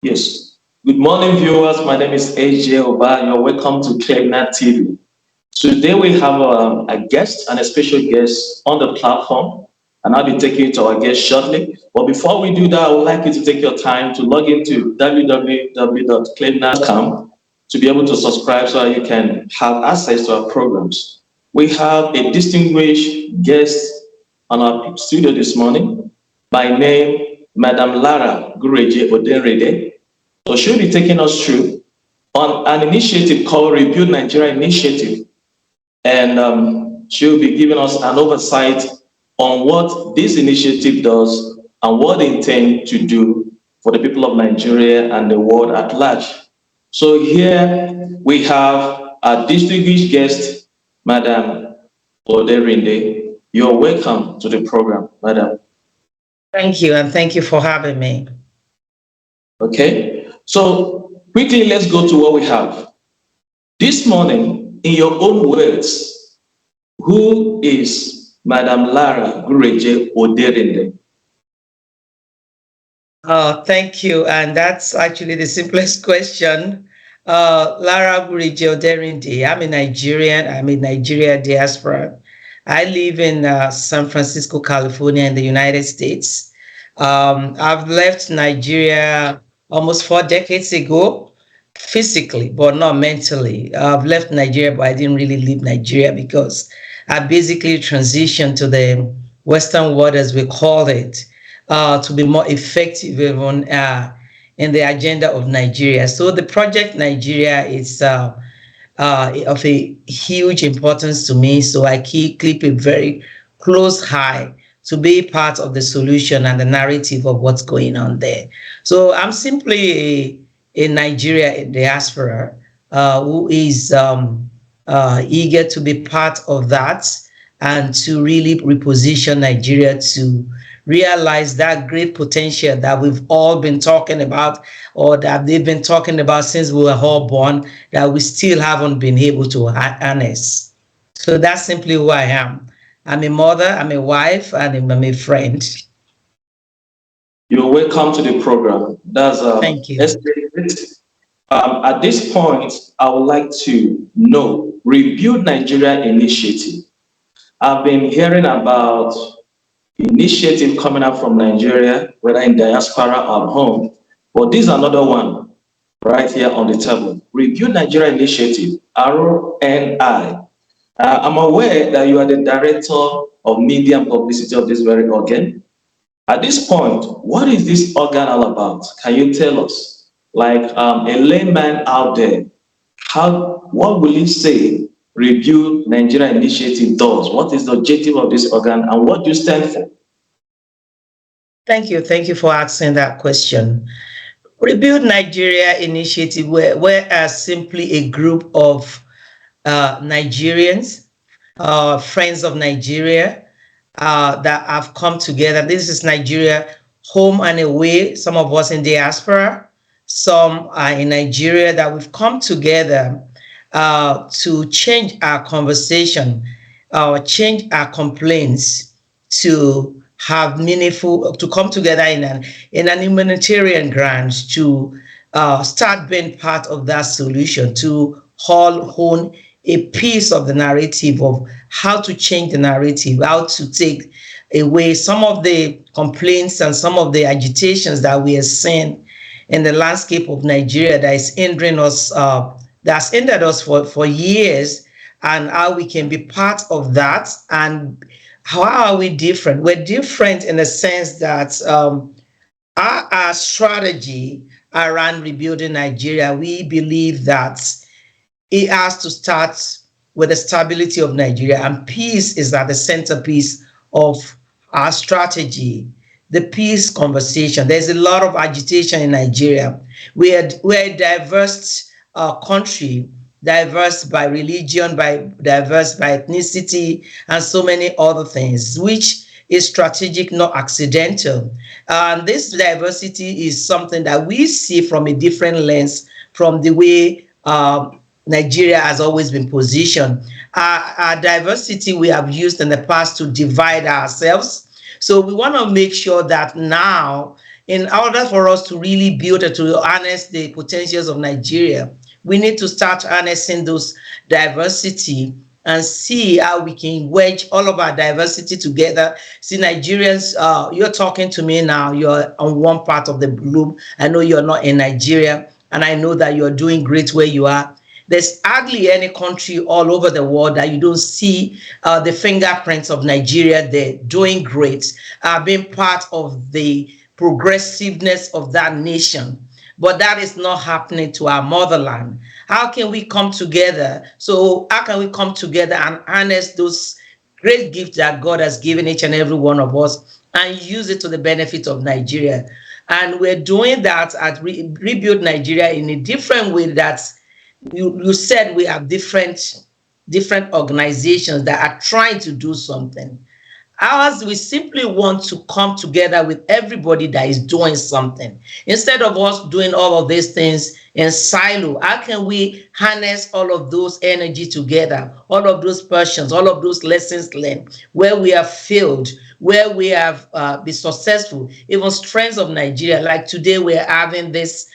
Yes. Good morning, viewers. My name is AJ Oba. You're welcome to Clevenard TV. Today we have a guest and a special guest on the platform, and I'll be taking you to our guest shortly. But before we do that, I would like you to take your time to log into www.clevenard.com to be able to subscribe so that you can have access to our programs. We have a distinguished guest on our studio this morning by name Madam Lara Gureje Odenrede. So she'll be taking us through on an initiative called Rebuild Nigeria Initiative. And she'll be giving us an oversight on what this initiative does and what they intend to do for the people of Nigeria and the world at large. So here we have our distinguished guest, Madam Odenrede. You're welcome to the program, Madam. Thank you, and thank you for having me. Okay, so quickly let's go to what we have. This morning, in your own words, who is Madam Lara Gureje Odenrede? Thank you, and that's actually the simplest question. Lara Gureje Odenrede. I'm a Nigerian. I'm a Nigeria diaspora. I live in San Francisco, California, in the United States. I've left Nigeria almost 4 decades ago, physically, but not mentally. I've left Nigeria, but I didn't really leave Nigeria because I basically transitioned to the Western world, as we call it, to be more effective even in the agenda of Nigeria. So the project Nigeria is of a huge importance to me. So I keep a very close eye to be part of the solution and the narrative of what's going on there. So I'm simply a Nigeria diaspora who is eager to be part of that and to really reposition Nigeria to realize that great potential that we've all been talking about, or that they've been talking about since we were all born, that we still haven't been able to harness. So that's simply who I am. I'm a mother, I'm a wife, and I'm a friend. You're welcome to the program. Thank you. At this point, I would like to know Rebuild Nigeria Initiative. I've been hearing about initiative coming up from Nigeria, whether in diaspora or at home, but this is another one right here on the table. Rebuild Nigeria Initiative, RNI. I'm aware that you are the director of media and publicity of this very organ. At this point, what is this organ all about? Can you tell us, like a layman out there, what will you say Rebuild Nigeria Initiative does? What is the objective of this organ and what do you stand for? Thank you. Thank you for asking that question. Rebuild Nigeria Initiative, we're simply a group of Nigerians, friends of Nigeria, that have come together. This is Nigeria home and away. Some of us in diaspora, some are in Nigeria, that we've come together to change our conversation, change our complaints, to have meaningful, to come together in an humanitarian ground, to start being part of that solution, to all own a piece of the narrative of how to change the narrative, how to take away some of the complaints and some of the agitations that we are seeing in the landscape of Nigeria that is hindering us, that's hindered us for years, and how we can be part of that. And how are we different? We're different in the sense that our strategy around rebuilding Nigeria, we believe that it has to start with the stability of Nigeria, and peace is at the centerpiece of our strategy. The peace conversation. There's a lot of agitation in Nigeria. We're a diverse country, diverse by religion, diverse by ethnicity, and so many other things, which is strategic, not accidental. And this diversity is something that we see from a different lens from the way Nigeria has always been positioned. Our diversity we have used in the past to divide ourselves. So we want to make sure that now in order for us to really build and to harness the potentials of Nigeria, we need to start harnessing those diversity and see how we can wedge all of our diversity together. See, Nigerians, you're talking to me now, you're on one part of the globe. I know you're not in Nigeria, and I know that you're doing great where you are. There's hardly any country all over the world that you don't see the fingerprints of Nigeria there, doing great, being part of the progressiveness of that nation. But that is not happening to our motherland. How can we come together? So how can we come together and harness those great gifts that God has given each and every one of us and use it to the benefit of Nigeria? And we're doing that at Rebuild Nigeria in a different way. That you said we have different organizations that are trying to do something. Ours, we simply want to come together with everybody that is doing something. Instead of us doing all of these things in silo, how can we harness all of those energy together, all of those passions, all of those lessons learned, where we have failed, where we have been successful, even strengths of Nigeria. Like today, we're having this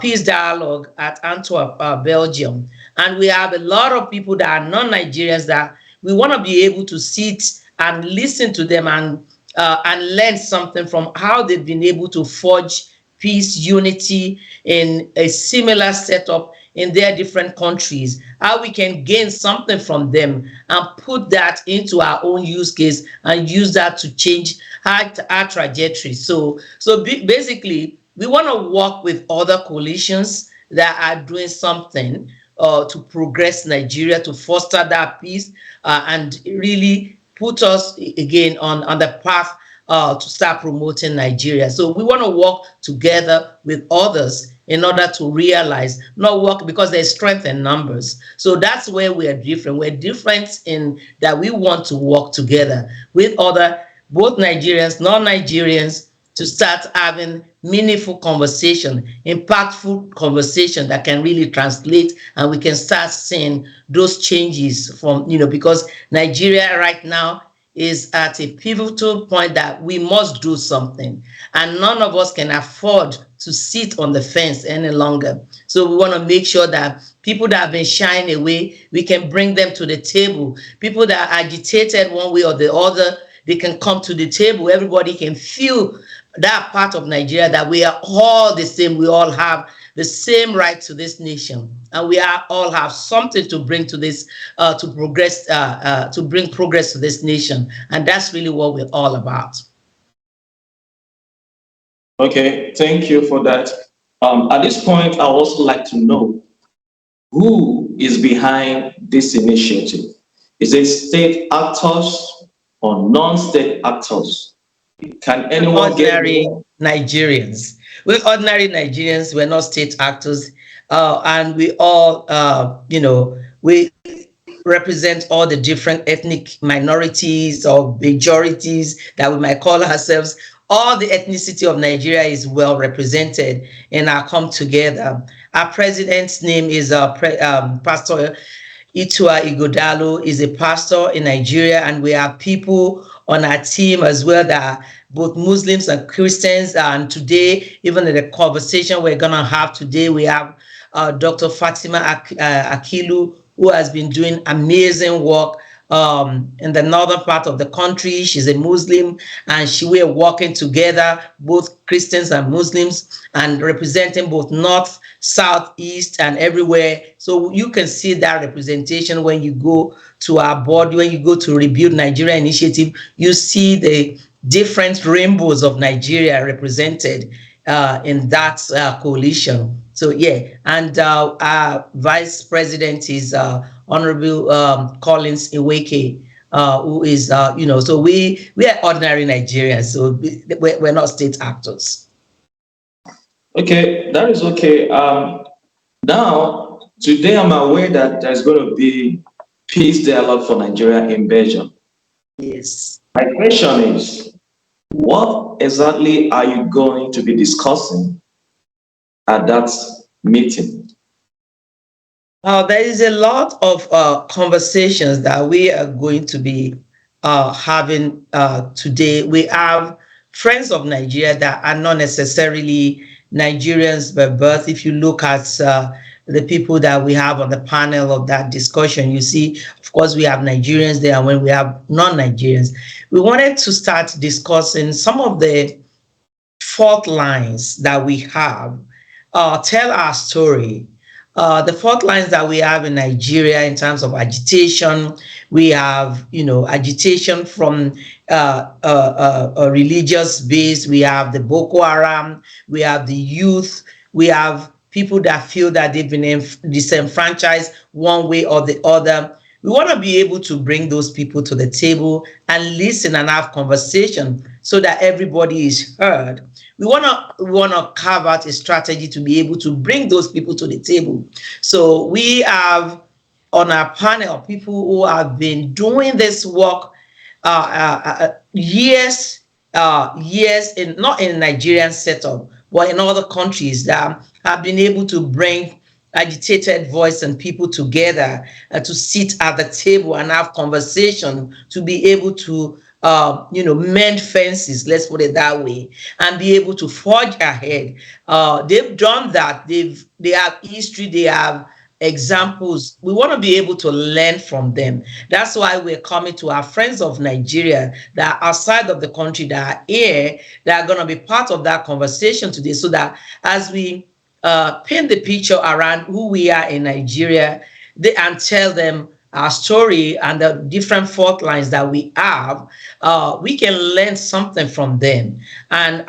peace dialogue at Antwerp, Belgium. And we have a lot of people that are non-Nigerians that we want to be able to sit and listen to them and learn something from how they've been able to forge peace, unity in a similar setup in their different countries, how we can gain something from them and put that into our own use case and use that to change our trajectory. So basically, we want to work with other coalitions that are doing something to progress Nigeria, to foster that peace, and really put us again on the path to start promoting Nigeria. So we want to work together with others in order to realize, not work because there's strength in numbers. So that's where we are different. We're different in that we want to work together with other, both Nigerians, non-Nigerians, to start having meaningful conversation, impactful conversation that can really translate, and we can start seeing those changes from, because Nigeria right now is at a pivotal point that we must do something, and none of us can afford to sit on the fence any longer. So we want to make sure that people that have been shying away, we can bring them to the table. People that are agitated one way or the other, they can come to the table. Everybody can feel that part of Nigeria, that we are all the same. We all have the same right to this nation, and we all have something to bring to this, to progress, to bring progress to this nation, and that's really what we're all about. Okay, thank you for that. At this point, I would also like to know who is behind this initiative. Is it state actors or non-state actors? Can anyone ordinary Nigerians? We're ordinary Nigerians. We're not state actors, and we all, we represent all the different ethnic minorities or majorities that we might call ourselves. All the ethnicity of Nigeria is well represented in our come together. Our president's name is Pastor Itua Igodalo, is a pastor in Nigeria, and we have people on our team as well that are both Muslims and Christians. And today, even in the conversation we're going to have today, we have Dr. Fatima Akilu, who has been doing amazing work in the northern part of the country. She's a Muslim, and we are working together, both Christians and Muslims, and representing both North, South, East, and everywhere. So you can see that representation when you go to our board, when you go to Rebuild Nigeria Initiative, you see the different rainbows of Nigeria represented in that coalition. So yeah, and our vice president is Honorable Collins Iweke, who is, so we are ordinary Nigerians, so we're not state actors. Okay, that is okay. Now, today I'm aware that there's going to be peace dialogue for Nigeria in Belgium. Yes. My question is, what exactly are you going to be discussing at that meeting? There is a lot of conversations that we are going to be having today. We have friends of Nigeria that are not necessarily Nigerians by birth. If you look at the people that we have on the panel of that discussion, you see, of course, we have Nigerians there, and when we have non-Nigerians, we wanted to start discussing some of the fault lines that we have, tell our story. The fault lines that we have in Nigeria in terms of agitation, we have, agitation from a religious base. We have the Boko Haram, we have the youth, we have people that feel that they've been disenfranchised one way or the other. We want to be able to bring those people to the table and listen and have conversation so that everybody is heard. We want to carve out a strategy to be able to bring those people to the table. So we have on our panel people who have been doing this work years, in not in Nigerian setup, but in other countries that have been able to bring agitated voice and people together to sit at the table and have conversation, to be able to mend fences, let's put it that way, and be able to forge ahead. They've done that. They have history, they have examples. We want to be able to learn from them. That's why we're coming to our friends of Nigeria that are outside of the country, that are here, that are going to be part of that conversation today, so that as we paint the picture around who we are in Nigeria, and tell them our story and the different fault lines that we have, we can learn something from them. And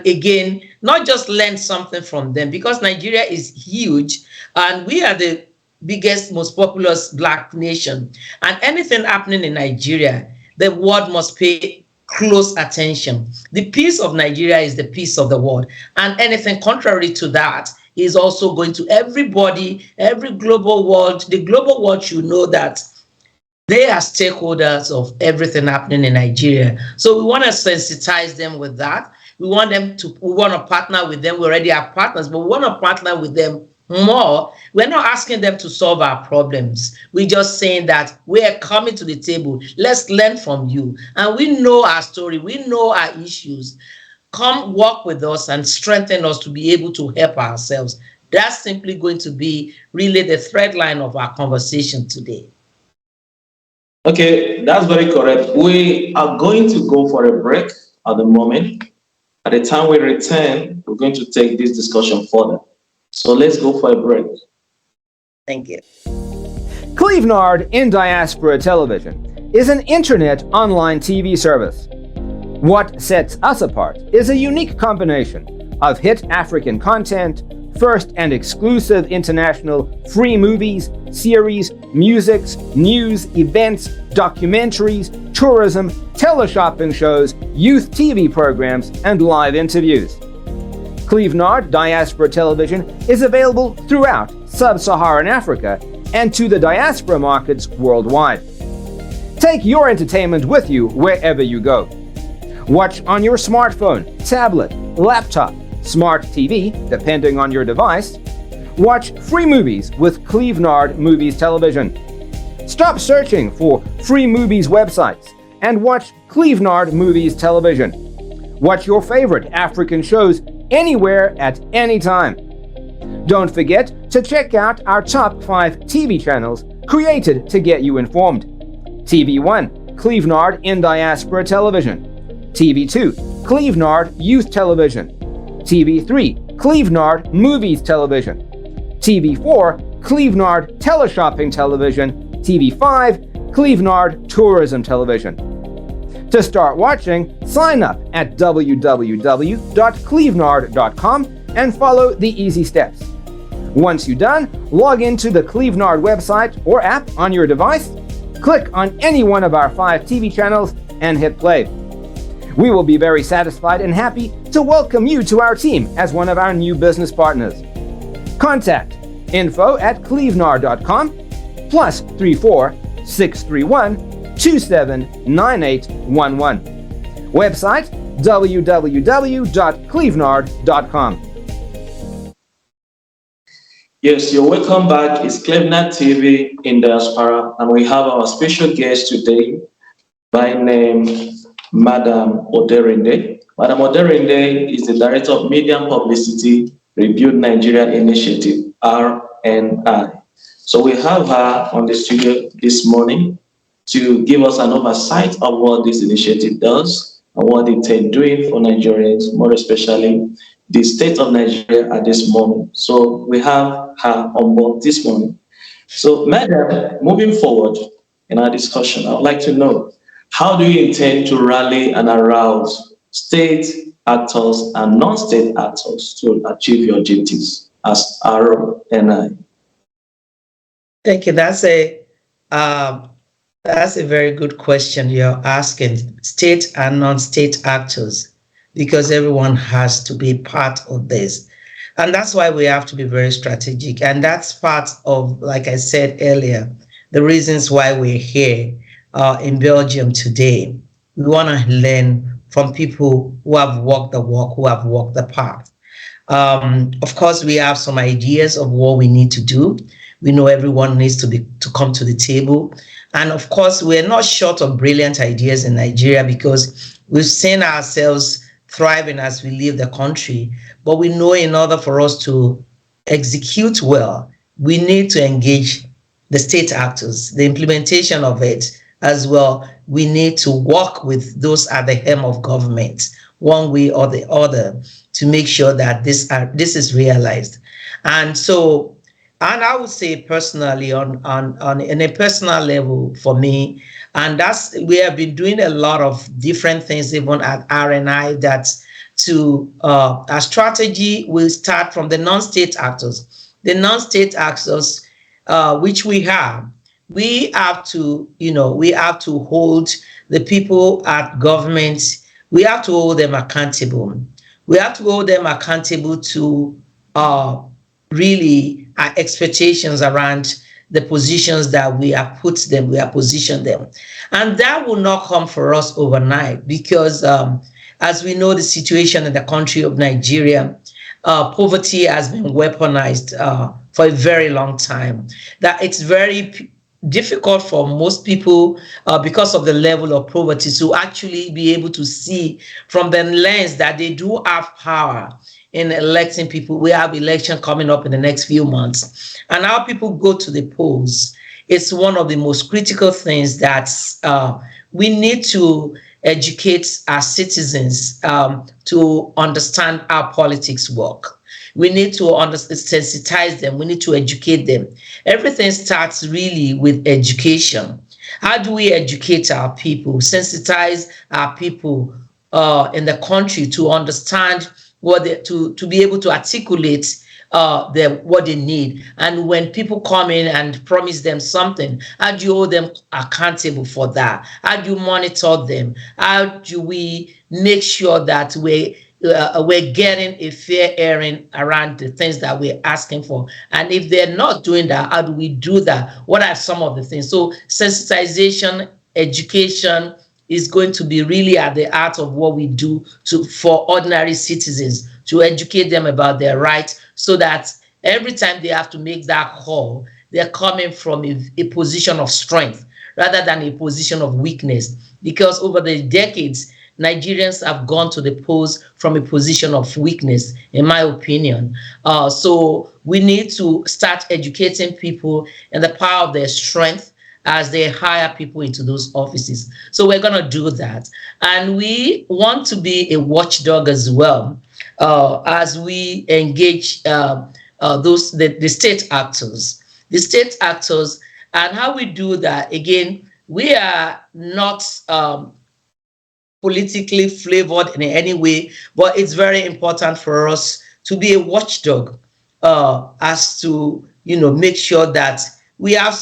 again, not just learn something from them, because Nigeria is huge and we are the biggest, most populous Black nation. And anything happening in Nigeria, the world must pay close attention. The peace of Nigeria is the peace of the world. And anything contrary to that is also going to everybody, every global world. The global world should know that they are stakeholders of everything happening in Nigeria. So we want to sensitize them with that. We want to partner with them. We already have partners, but we want to partner with them more. We're not asking them to solve our problems. We're just saying that we're coming to the table. Let's learn from you. And we know our story. We know our issues. Come work with us and strengthen us to be able to help ourselves. That's simply going to be really the thread line of our conversation today. Okay, that's very correct. We are going to go for a break at the moment. At the time we return, we're going to take this discussion further. So let's go for a break. Thank you. Clevenard in Diaspora Television is an internet online TV service. What sets us apart is a unique combination of hit African content, first and exclusive international free movies, series, musics, news, events, documentaries, tourism, teleshopping shows, youth TV programs, and live interviews. Clevenard Diaspora Television is available throughout sub-Saharan Africa and to the diaspora markets worldwide. Take your entertainment with you wherever you go. Watch on your smartphone, tablet, laptop, smart TV, depending on your device. Watch free movies with Clevenard Movies Television. Stop searching for free movies websites and watch Clevenard Movies Television. Watch your favorite African shows anywhere at any time. Don't forget to check out our top 5 TV channels created to get you informed. TV1, Clevenard in Diaspora Television. TV2, Clevenard Youth Television. TV3, Clevenard Movies Television. TV4, Clevenard Teleshopping Television. TV5, Clevenard Tourism Television. To start watching, sign up at www.clevenard.com and follow the easy steps. Once you're done, log into the Clevenard website or app on your device, click on any one of our 5 TV channels, and hit play. We will be very satisfied and happy to welcome you to our team as one of our new business partners. Contact info@clevenard.com +34 631 279811. Website www.clevenard.com. Yes, you're welcome back. It's Clevenard TV in Diaspora, and we have our special guest today by name Madam Oderinde. Madam Oderinde is the Director of Media and Publicity, Rebuild Nigeria Initiative, RNI. So we have her on the studio this morning to give us an oversight of what this initiative does and what it's doing for Nigerians, more especially the state of Nigeria at this moment. So we have her on board this morning. So, Madam, moving forward in our discussion, I would like to know, how do you intend to rally and arouse state actors and non-state actors to achieve your objectives as RNI? Thank you. That's a very good question you're asking. State and non-state actors, because everyone has to be part of this. And that's why we have to be very strategic. And that's part of, like I said earlier, the reasons why we're here in Belgium today. We want to learn from people who have walked the walk, who have walked the path. Of course, we have some ideas of what we need to do. We know everyone needs to come to the table. And of course, we're not short of brilliant ideas in Nigeria, because we've seen ourselves thriving as we leave the country. But we know in order for us to execute well, we need to engage the state actors, the implementation of it as well. We need to work with those at the helm of government, one way or the other, to make sure that this is realized. And so, and I would say personally, on in a personal level for me, and we have been doing a lot of different things even at RNI, that our strategy will start from the non-state actors. The non-state actors, which we have to, we have to hold the people at government. We have to hold them accountable. We have to hold them accountable to really our expectations around the positions that we have positioned them. And that will not come for us overnight, because as we know, the situation in the country of Nigeria, poverty has been weaponized for a very long time. That it's very difficult for most people, because of the level of poverty, to actually be able to see from the lens that they do have power in electing people. We have election coming up in the next few months, and how people go to the polls. It's one of the most critical things that we need to educate our citizens to understand how politics work. We need to sensitize them. We need to educate them. Everything starts really with education. How do we educate our people, sensitize our people in the country to understand to be able to articulate what they need? And when people come in and promise them something, how do you hold them accountable for that? How do you monitor them? How do we make sure that we're getting a fair hearing around the things that we're asking for? And if they're not doing that, how do we do that? What are some of the things? So sensitization, education is going to be really at the heart of what we do for ordinary citizens, to educate them about their rights, so that every time they have to make that call, they're coming from a position of strength rather than a position of weakness. Because over the decades, Nigerians have gone to the polls from a position of weakness, in my opinion. So we need to start educating people in the power of their strength as they hire people into those offices. So we're going to do that. And we want to be a watchdog as well, as we engage the state actors. The state actors, and how we do that, again, we are not politically flavored in any way, but it's very important for us to be a watchdog, as to, make sure that we have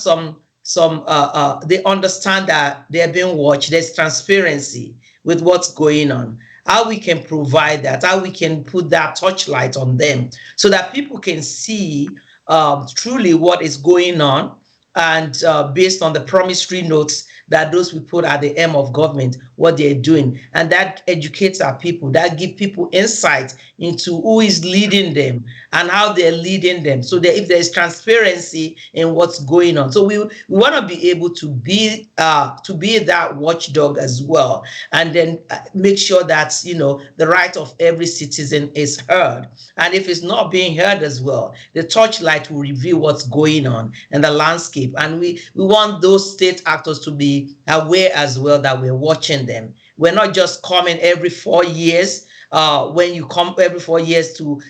they understand that they're being watched. There's transparency with what's going on, how we can provide that, how we can put that touchlight on them, so that people can see truly what is going on, and based on the promissory notes that those we put at the helm of government, what they're doing. And that educates our people, that give people insight into who is leading them and how they're leading them. So that if there's transparency in what's going on. So we want to be able to be that watchdog as well. And then make sure that, the right of every citizen is heard. And if it's not being heard as well, the torchlight will reveal what's going on in the landscape. And we want those state actors to be aware as well that we're watching them. We're not just coming every 4 years. When you come every 4 years to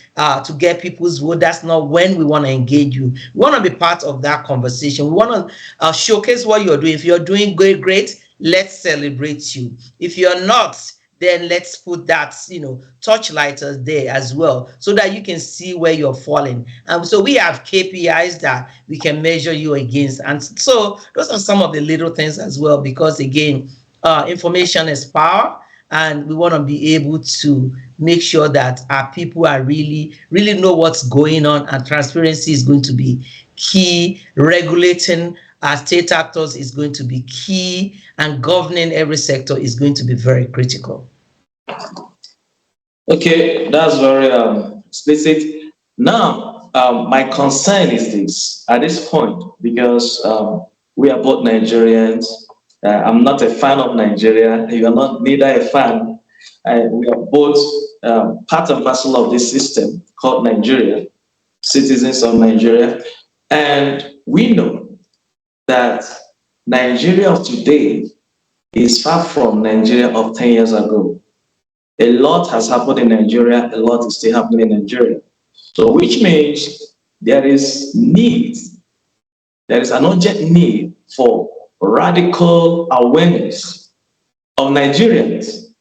get people's vote, that's not when we want to engage you. We want to be part of that conversation. We want to showcase what you're doing. If you're doing great, let's celebrate you. If you're not, then let's put that, torchlighters there as well, so that you can see where you're falling. And so we have KPIs that we can measure you against. And so those are some of the little things as well, because again, information is power. And we want to be able to make sure that our people are really know what's going on, and transparency is going to be key. Regulating our state actors is going to be key, and governing every sector is going to be very critical. Okay, that's very explicit. Now, my concern is this at this point, because we are both Nigerians. I'm not a fan of Nigeria. You are not neither a fan. We are both part and parcel of this system called Nigeria, citizens of Nigeria. And we know that Nigeria of today is far from Nigeria of 10 years ago. A lot has happened in Nigeria. A lot is still happening in Nigeria. So which means there is need, there is an urgent need for radical awareness of Nigerians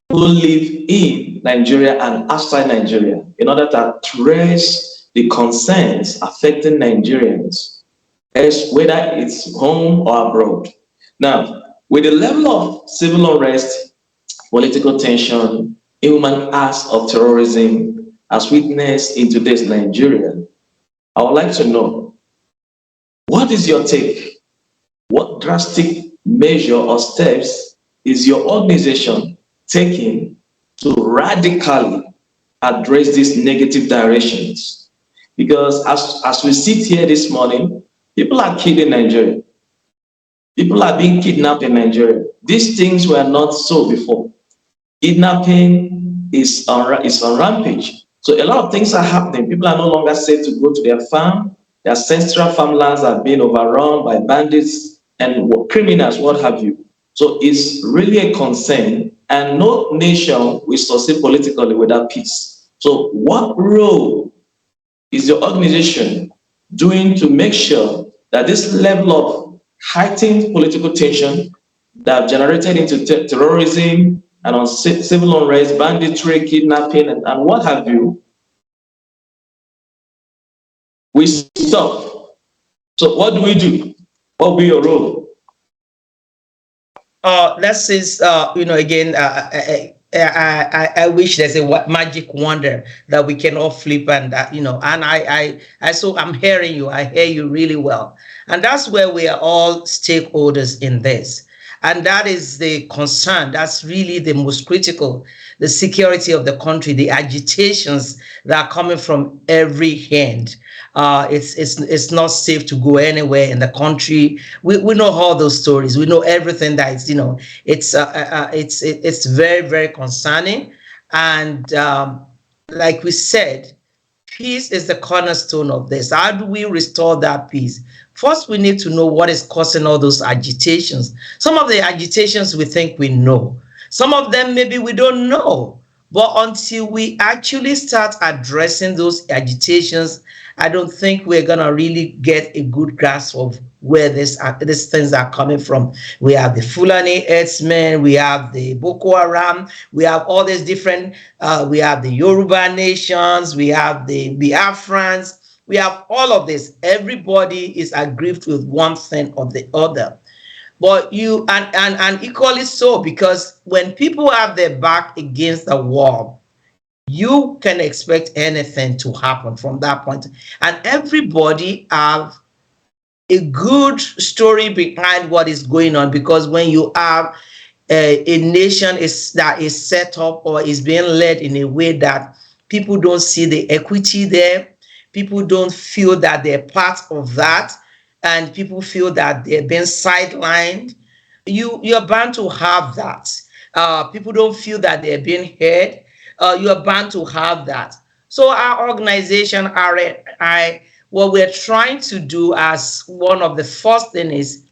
who live in Nigeria and outside Nigeria, in order to address the concerns affecting Nigerians, as whether it's home or abroad. Now, with the level of civil unrest, political tension, human acts of terrorism as witnessed in today's Nigeria, I would like to know, what is your take? What drastic measure or steps is your organization taking to radically address these negative directions? Because as we sit here this morning, people are killed in Nigeria. People are being kidnapped in Nigeria. These things were not so before. Kidnapping is on rampage. So a lot of things are happening. People are no longer safe to go to their farm. Their ancestral farmlands are being overrun by bandits and criminals, what have you. So it's really a concern, and no nation will succeed politically without peace. So what role is your organization doing to make sure that this level of heightened political tension that have generated into terrorism and on civil unrest, banditry, kidnapping, and what have you, we stop? So what do we do? What will be your role? Let's say, again, I wish there's a magic wonder that we can all flip, and so I'm hearing you. I hear you really well, and that's where we are all stakeholders in this. And that is the concern. That's really the most critical. The security of the country, the agitations that are coming from every hand. It's not safe to go anywhere in the country. We know all those stories. We know everything that it's very, very concerning. And like we said, peace is the cornerstone of this. How do we restore that peace? First, we need to know what is causing all those agitations. Some of the agitations we think we know. Some of them maybe we don't know. But until we actually start addressing those agitations, I don't think we're going to really get a good grasp of where these things are coming from. We have the Fulani herdsmen, we have the Boko Haram, we have all these different, we have the Yoruba nations, we have the Biafrans, we have all of this. Everybody is aggrieved with one thing or the other. But and equally so, because when people have their back against the wall, you can expect anything to happen from that point. And everybody have a good story behind what is going on, because when you have a nation that is set up or is being led in a way that people don't see the equity there, people don't feel that they're part of that, and people feel that they're being sidelined, you're bound to have that. People don't feel that they're being heard. You're bound to have that. So our organization, RNI, what we're trying to do as one of the first thing is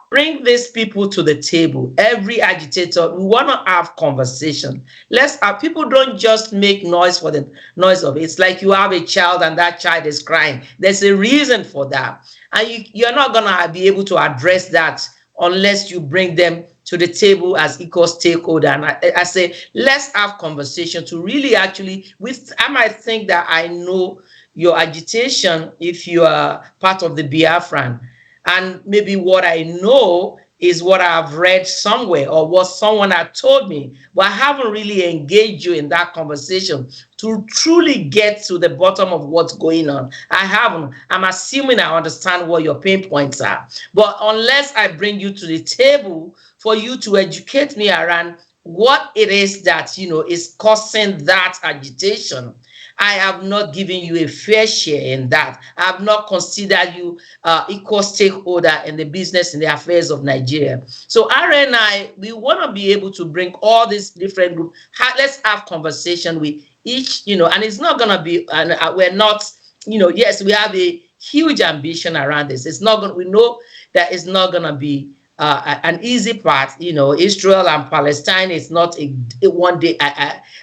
bring these people to the table. Every agitator, we want to have conversation. Let's have people don't just make noise for the noise of it. It's like you have a child and that child is crying. There's a reason for that. And you're not going to be able to address that unless you bring them to the table as equal stakeholder. And I say, let's have conversation to really actually, I might think that I know your agitation if you are part of the Biafran. And maybe what I know is what I've read somewhere or what someone had told me, but I haven't really engaged you in that conversation to truly get to the bottom of what's going on. I haven't. I'm assuming I understand what your pain points are. But unless I bring you to the table for you to educate me around what it is that, is causing that agitation, I have not given you a fair share in that. I have not considered you equal stakeholder in the business and the affairs of Nigeria. So RNI, we want to be able to bring all these different groups. Let's have conversation with each, and it's not going to be, we're not, yes, we have a huge ambition around this. It's not going. We know that it's not going to be an easy part. Israel and Palestine is not a one day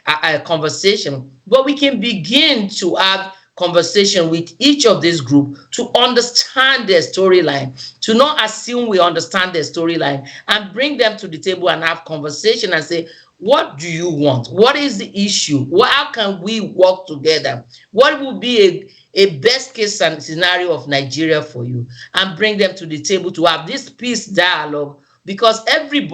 a conversation, but we can begin to have conversation with each of these groups to understand their storyline, to not assume we understand their storyline, and bring them to the table and have conversation and say, what do you want? What is the issue? How can we work together? What would be a best case scenario of Nigeria for you? And bring them to the table to have this peace dialogue, because every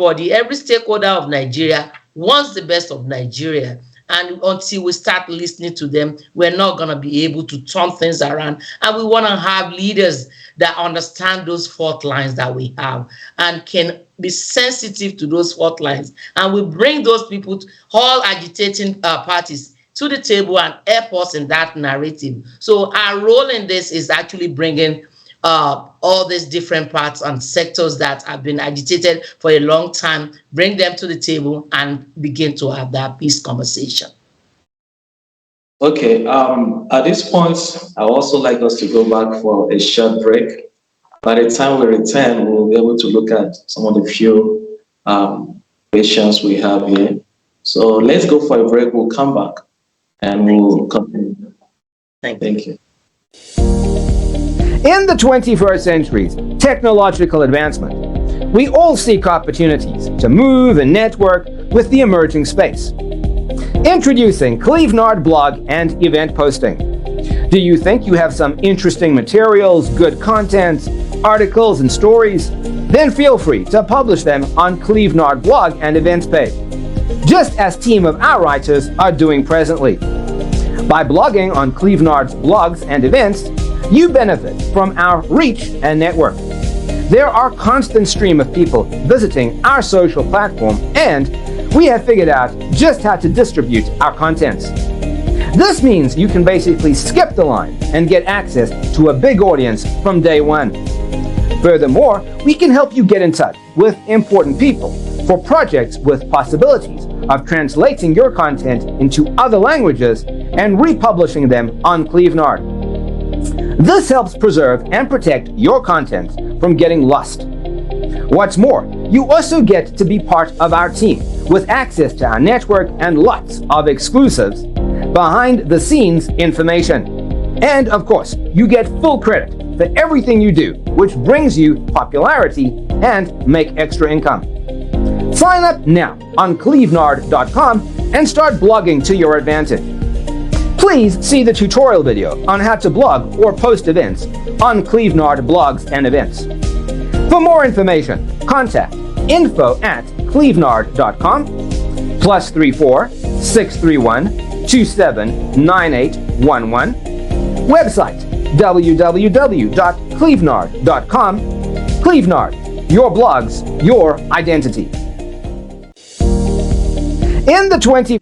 stakeholder of Nigeria wants the best of Nigeria. And until we start listening to them, we're not going to be able to turn things around. And we want to have leaders that understand those fault lines that we have and can be sensitive to those fault lines. And we bring those people, all agitating parties, to the table and help us in that narrative. So our role in this is actually bringing all these different parts and sectors that have been agitated for a long time, bring them to the table and begin to have that peace conversation. Okay, at this point, I would also like us to go back for a short break. By the time we return, we'll be able to look at some of the few questions we have here. So let's go for a break. We'll come back and we'll continue. Thank you. In the 21st century's technological advancement, we all seek opportunities to move and network with the emerging space. Introducing Clevenard blog and event posting. Do you think you have some interesting materials, good content, articles, and stories? Then feel free to publish them on Clevenard blog and events page, just as team of our writers are doing presently. By blogging on Clevenard's blogs and events, you benefit from our reach and network. There are a constant stream of people visiting our social platform, and we have figured out just how to distribute our contents. This means you can basically skip the line and get access to a big audience from day one. Furthermore, we can help you get in touch with important people for projects with possibilities of translating your content into other languages and republishing them on Clevenard. This helps preserve and protect your content from getting lost. What's more, you also get to be part of our team with access to our network and lots of exclusives, behind-the-scenes information. And of course, you get full credit for everything you do, which brings you popularity and make extra income. Sign up now on Clevenard.com and start blogging to your advantage. Please see the tutorial video on how to blog or post events on Clevenard blogs and events. For more information, contact info@clevenard.com +34 631 279811. Website www.clevenard.com Clevenard.com. Clevenard, your blogs, your identity. In the 20...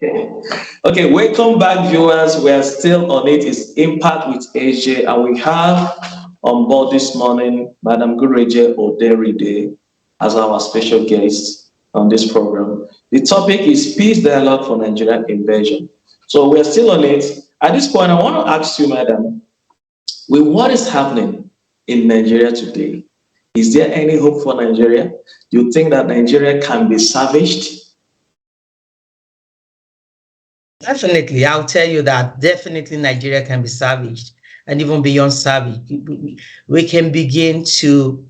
Okay, welcome back, viewers. We are still on it. It's Impact with AJ, and we have on board this morning Madam Gureje Oderide as our special guest on this program. The topic is Peace Dialogue for Nigerian Invasion. So we are still on it. At this point, I want to ask you, Madam, with what is happening in Nigeria today, is there any hope for Nigeria? Do you think that Nigeria can be salvaged? Definitely, I'll tell you that definitely Nigeria can be salvaged, and even beyond salvage, we can begin to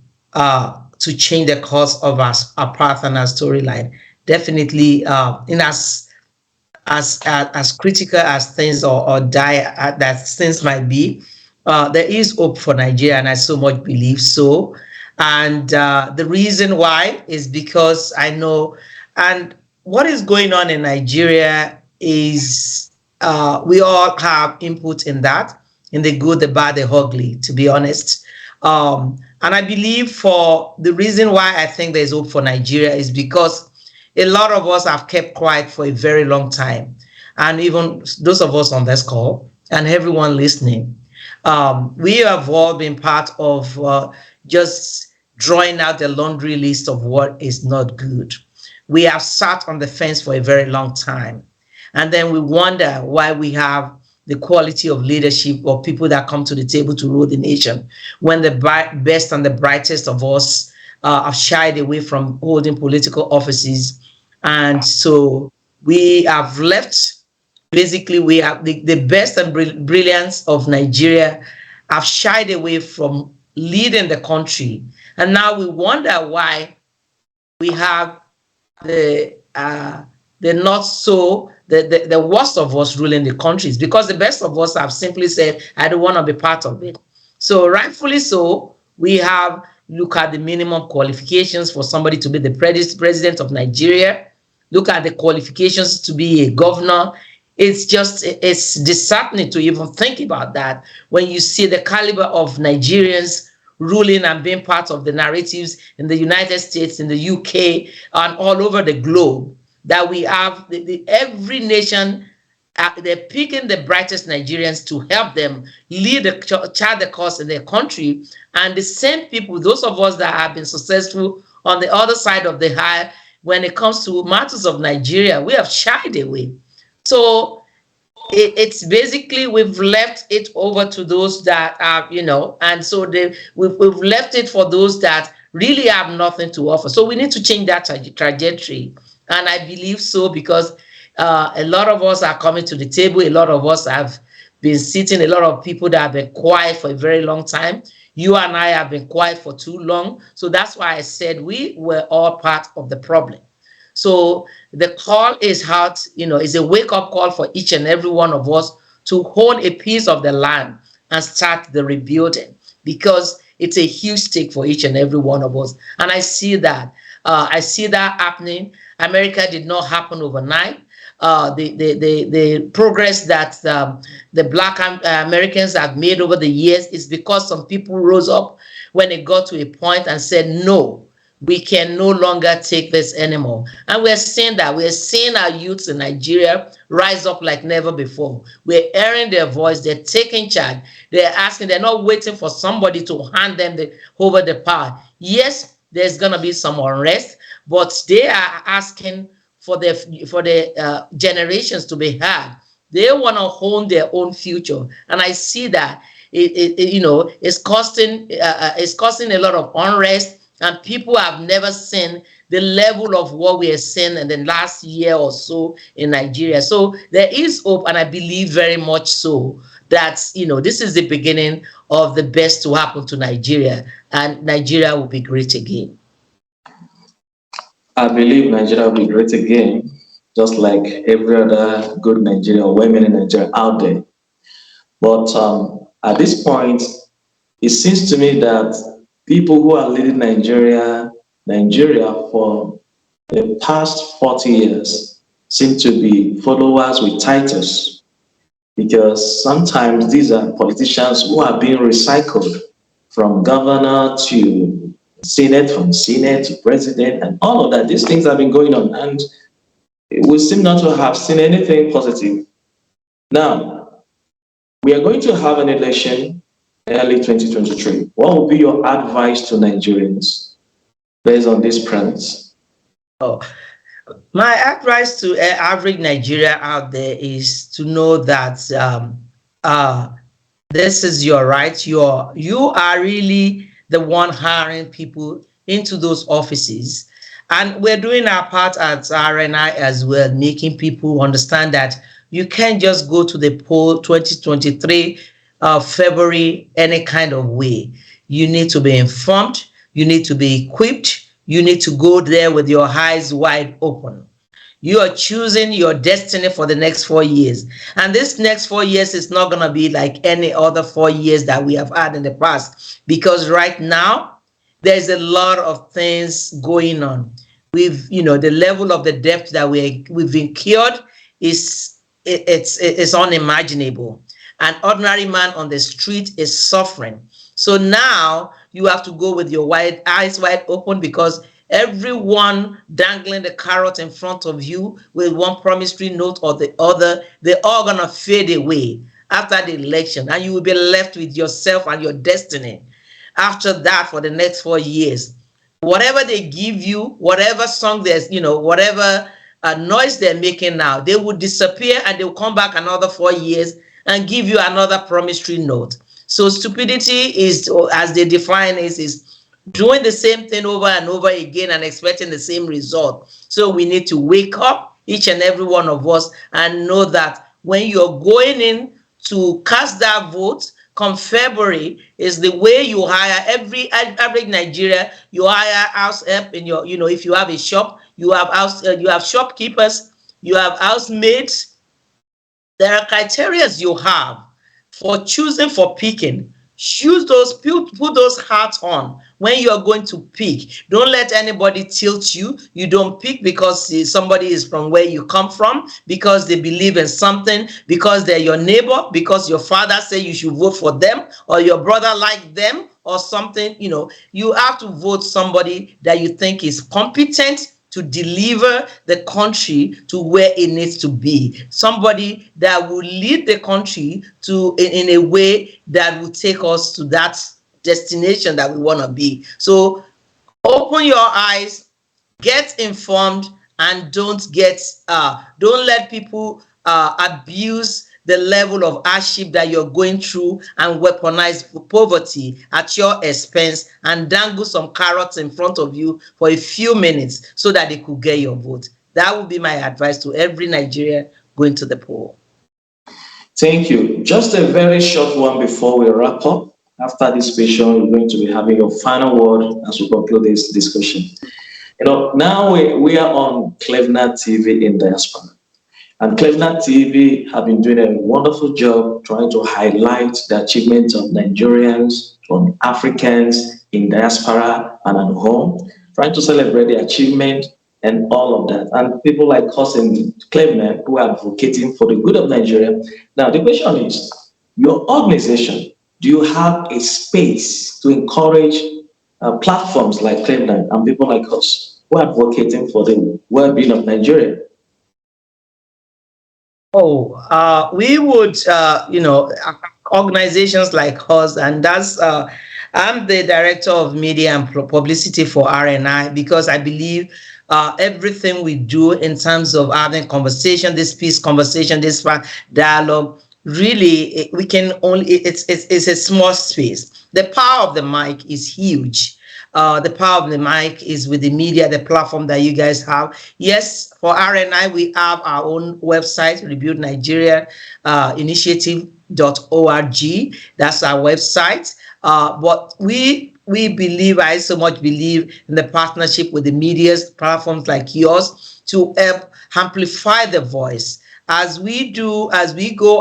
change the course of our path and our storyline. Definitely, in as critical as things or dire that things might be, there is hope for Nigeria, and I so much believe so. And the reason why is because I know, and what is going on in Nigeria is we all have input in that, in the good, the bad, the ugly, to be honest. And I believe for the reason why I think there's hope for Nigeria is because a lot of us have kept quiet for a very long time. And even those of us on this call and everyone listening, we have all been part of just drawing out the laundry list of what is not good. We have sat on the fence for a very long time. And then we wonder why we have the quality of leadership or people that come to the table to rule the nation when the best and the brightest of us have shied away from holding political offices. And so we have left, basically we have the best and brilliance of Nigeria have shied away from leading the country. And now we wonder why we have the not so, the worst of us ruling the countries, because the best of us have simply said, I don't want to be part of it. So rightfully so, we have look at the minimum qualifications for somebody to be the president of Nigeria. Look at the qualifications to be a governor. It's disheartening to even think about that when you see the caliber of Nigerians ruling and being part of the narratives in the United States, in the UK, and all over the globe. That we have every nation, they're picking the brightest Nigerians to help them lead chart the course in their country. And the same people, those of us that have been successful on the other side of the aisle, when it comes to matters of Nigeria, we have shied away. So it's basically we've left it over to those that are, and so we've left it for those that really have nothing to offer. So we need to change that trajectory. And I believe so because a lot of us are coming to the table. A lot of us have been sitting. A lot of people that have been quiet for a very long time. You and I have been quiet for too long. So that's why I said we were all part of the problem. So the call is out, is a wake-up call for each and every one of us to hold a piece of the land and start the rebuilding, because it's a huge stake for each and every one of us. And I see that. I see that happening. America did not happen overnight. The progress that the Black Americans have made over the years is because some people rose up when it got to a point and said, no, we can no longer take this anymore. And we're seeing that. We're seeing our youths in Nigeria rise up like never before. We're hearing their voice. They're taking charge. They're asking. They're not waiting for somebody to hand them over the power. Yes, there's going to be some unrest, but they are asking for the generations to be heard. They want to own their own future. And I see that it's causing a lot of unrest. And people have never seen the level of what we have seen in the last year or so in Nigeria. So there is hope, and I believe very much so that, this is the beginning of the best to happen to Nigeria, and Nigeria will be great again. I believe Nigeria will be great again, just like every other good Nigerian or women in Nigeria out there. But at this point, it seems to me that people who are leading Nigeria for the past 40 years seem to be followers with titles, because sometimes these are politicians who are being recycled from governor to Senate, from Senate to president, and all of that. These things have been going on, and we seem not to have seen anything positive. Now, we are going to have an election early 2023. What would be your advice to Nigerians based on this premise? Oh, my advice to average Nigeria out there is to know that this is your right. You are really the one hiring people into those offices. And we're doing our part at RNI as well, making people understand that you can't just go to the poll 2023 February any kind of way. You need to be informed. You need to be equipped. You need to go there with your eyes wide open. You are choosing your destiny for the next 4 years. And this next 4 years is not going to be like any other 4 years that we have had in the past. Because right now, there's a lot of things going on. The level of the debt that we've incurred is unimaginable. An ordinary man on the street is suffering. So now you have to go with your eyes wide open, because everyone dangling the carrot in front of you with one promissory note or the other, they're all going to fade away after the election, and you will be left with yourself and your destiny. After that, for the next 4 years, whatever they give you, whatever song there's, whatever noise they're making now, they will disappear, and they'll come back another 4 years and give you another promissory note. So stupidity is, as they define it, is doing the same thing over and over again and expecting the same result. So we need to wake up, each and every one of us, and know that when you're going in to cast that vote come February, is the way you hire every average Nigeria. You hire house help in your, if you have a shop, you have shopkeepers, you have housemaids. There are criteria you have for choosing, for picking. Choose those, put those hats on when you are going to pick. Don't let anybody tilt you. You don't pick because somebody is from where you come from, because they believe in something, because they're your neighbor, because your father said you should vote for them, or your brother like them or something. You have to vote somebody that you think is competent to deliver the country to where it needs to be. Somebody that will lead the country in a way that will take us to that destination that we want to be. So open your eyes, get informed, and don't let people abuse the level of hardship that you're going through and weaponize poverty at your expense and dangle some carrots in front of you for a few minutes so that they could get your vote. That would be my advice to every Nigerian going to the poll. Thank you. Just a very short one before we wrap up. After this session, we're going to be having your final word as we conclude this discussion. Now we are on Clevenard TV in diaspora. And Clevenard TV have been doing a wonderful job trying to highlight the achievements of Nigerians, of Africans in diaspora and at home, trying to celebrate the achievement and all of that. And people like us in Clevenard who are advocating for the good of Nigeria. Now, the question is, your organization, do you have a space to encourage platforms like Clevenard and people like us who are advocating for the well-being of Nigeria? We would, organizations like us, and that's, I'm the director of media and publicity for RNI, because I believe everything we do in terms of having conversation, this peace conversation, this dialogue, really, we can only, it's a small space. The power of the mic is huge. The power of the mic is with the media, the platform that you guys have. Yes, for RNI, we have our own website, Rebuild Nigeria Initiative.org. That's our website. But we believe, I so much believe in the partnership with the media platforms like yours to help amplify the voice. As we go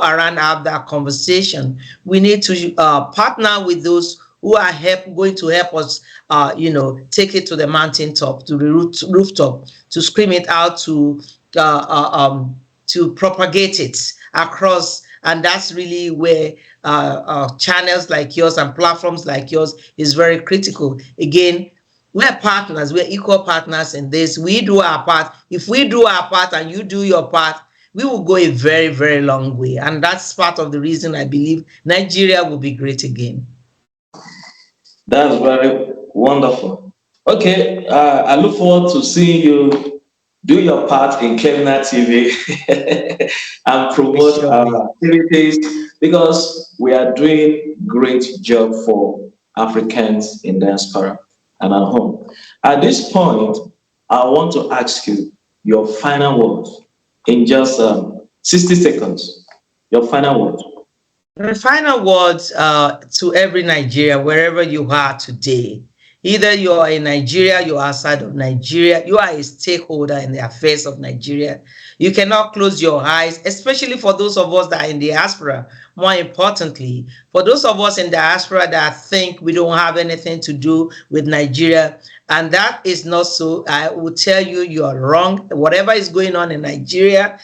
around have that conversation, we need to partner with those who are going to help us, take it to the mountaintop, to the rooftop, to scream it out, to propagate it across, and that's really where channels like yours and platforms like yours is very critical. Again, we're partners, we're equal partners in this. We do our part. If we do our part and you do your part, we will go a very, very long way. And that's part of the reason I believe Nigeria will be great again. That's very wonderful. Okay, I look forward to seeing you do your part in Clevenard TV and promote our activities, because we are doing great job for Africans in diaspora and at home. At this point, I want to ask you your final words in just 60 seconds. Your final words. The final words to every Nigerian, wherever you are today, either you are in Nigeria, you are outside of Nigeria, you are a stakeholder in the affairs of Nigeria. You cannot close your eyes, especially for those of us that are in diaspora. More importantly, for those of us in diaspora that think we don't have anything to do with Nigeria, and that is not so. I will tell you, you are wrong. Whatever is going on in Nigeria,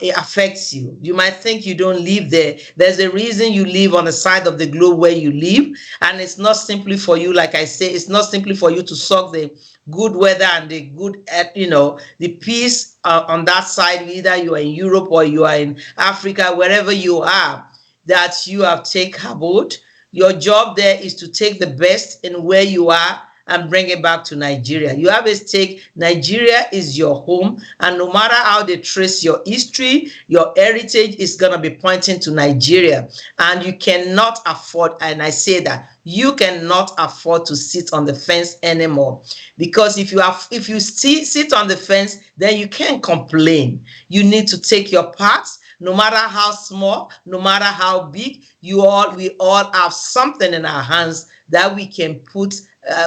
it affects you. You might think you don't live there. There's a reason you live on the side of the globe where you live, and it's not simply for you, like I say, it's not simply for you to suck the good weather and the good, the peace on that side. Either you are in Europe or you are in Africa, wherever you are, that you have taken aboard. Your job there is to take the best in where you are and bring it back to Nigeria. You have a stake. Nigeria is your home, and no matter how they trace your history, your heritage is going to be pointing to Nigeria. And you cannot afford, and I say that, you cannot afford to sit on the fence anymore. Because if you sit on the fence, then you can't complain. You need to take your part. No matter how small, no matter how big, we all have something in our hands that we can put,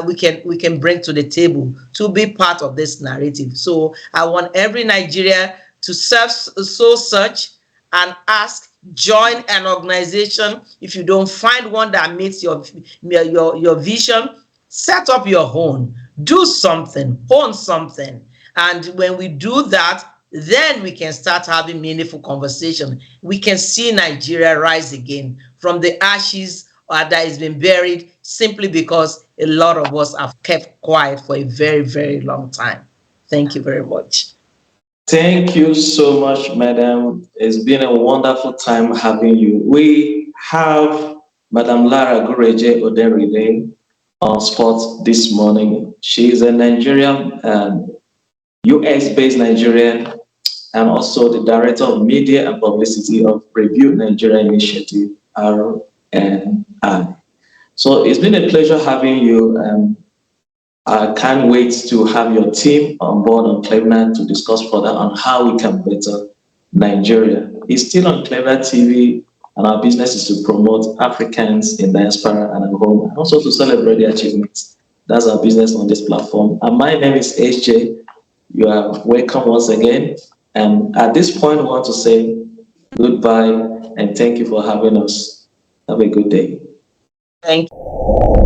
we can bring to the table to be part of this narrative. So I want every Nigeria to search and ask, join an organization. If you don't find one that meets your vision, set up your own. Do something, own something. And when we do that, then we can start having meaningful conversation. We can see Nigeria rise again from the ashes that has been buried simply because a lot of us have kept quiet for a very, very long time. Thank you very much. Thank you so much, madam. It's been a wonderful time having you. We have Madam Lara Gureje Oderide on spot this morning. She is a Nigerian, US-based Nigerian, and also the Director of Media and Publicity of Review Nigeria Initiative, RNI. So it's been a pleasure having you. I can't wait to have your team on board on Clevenard to discuss further on how we can better Nigeria. It's still on Clevenard TV, and our business is to promote Africans in diaspora and at home, and also to celebrate their achievements. That's our business on this platform. And my name is HJ. You are welcome once again. And at this point, I want to say goodbye and thank you for having us. Have a good day. Thank you.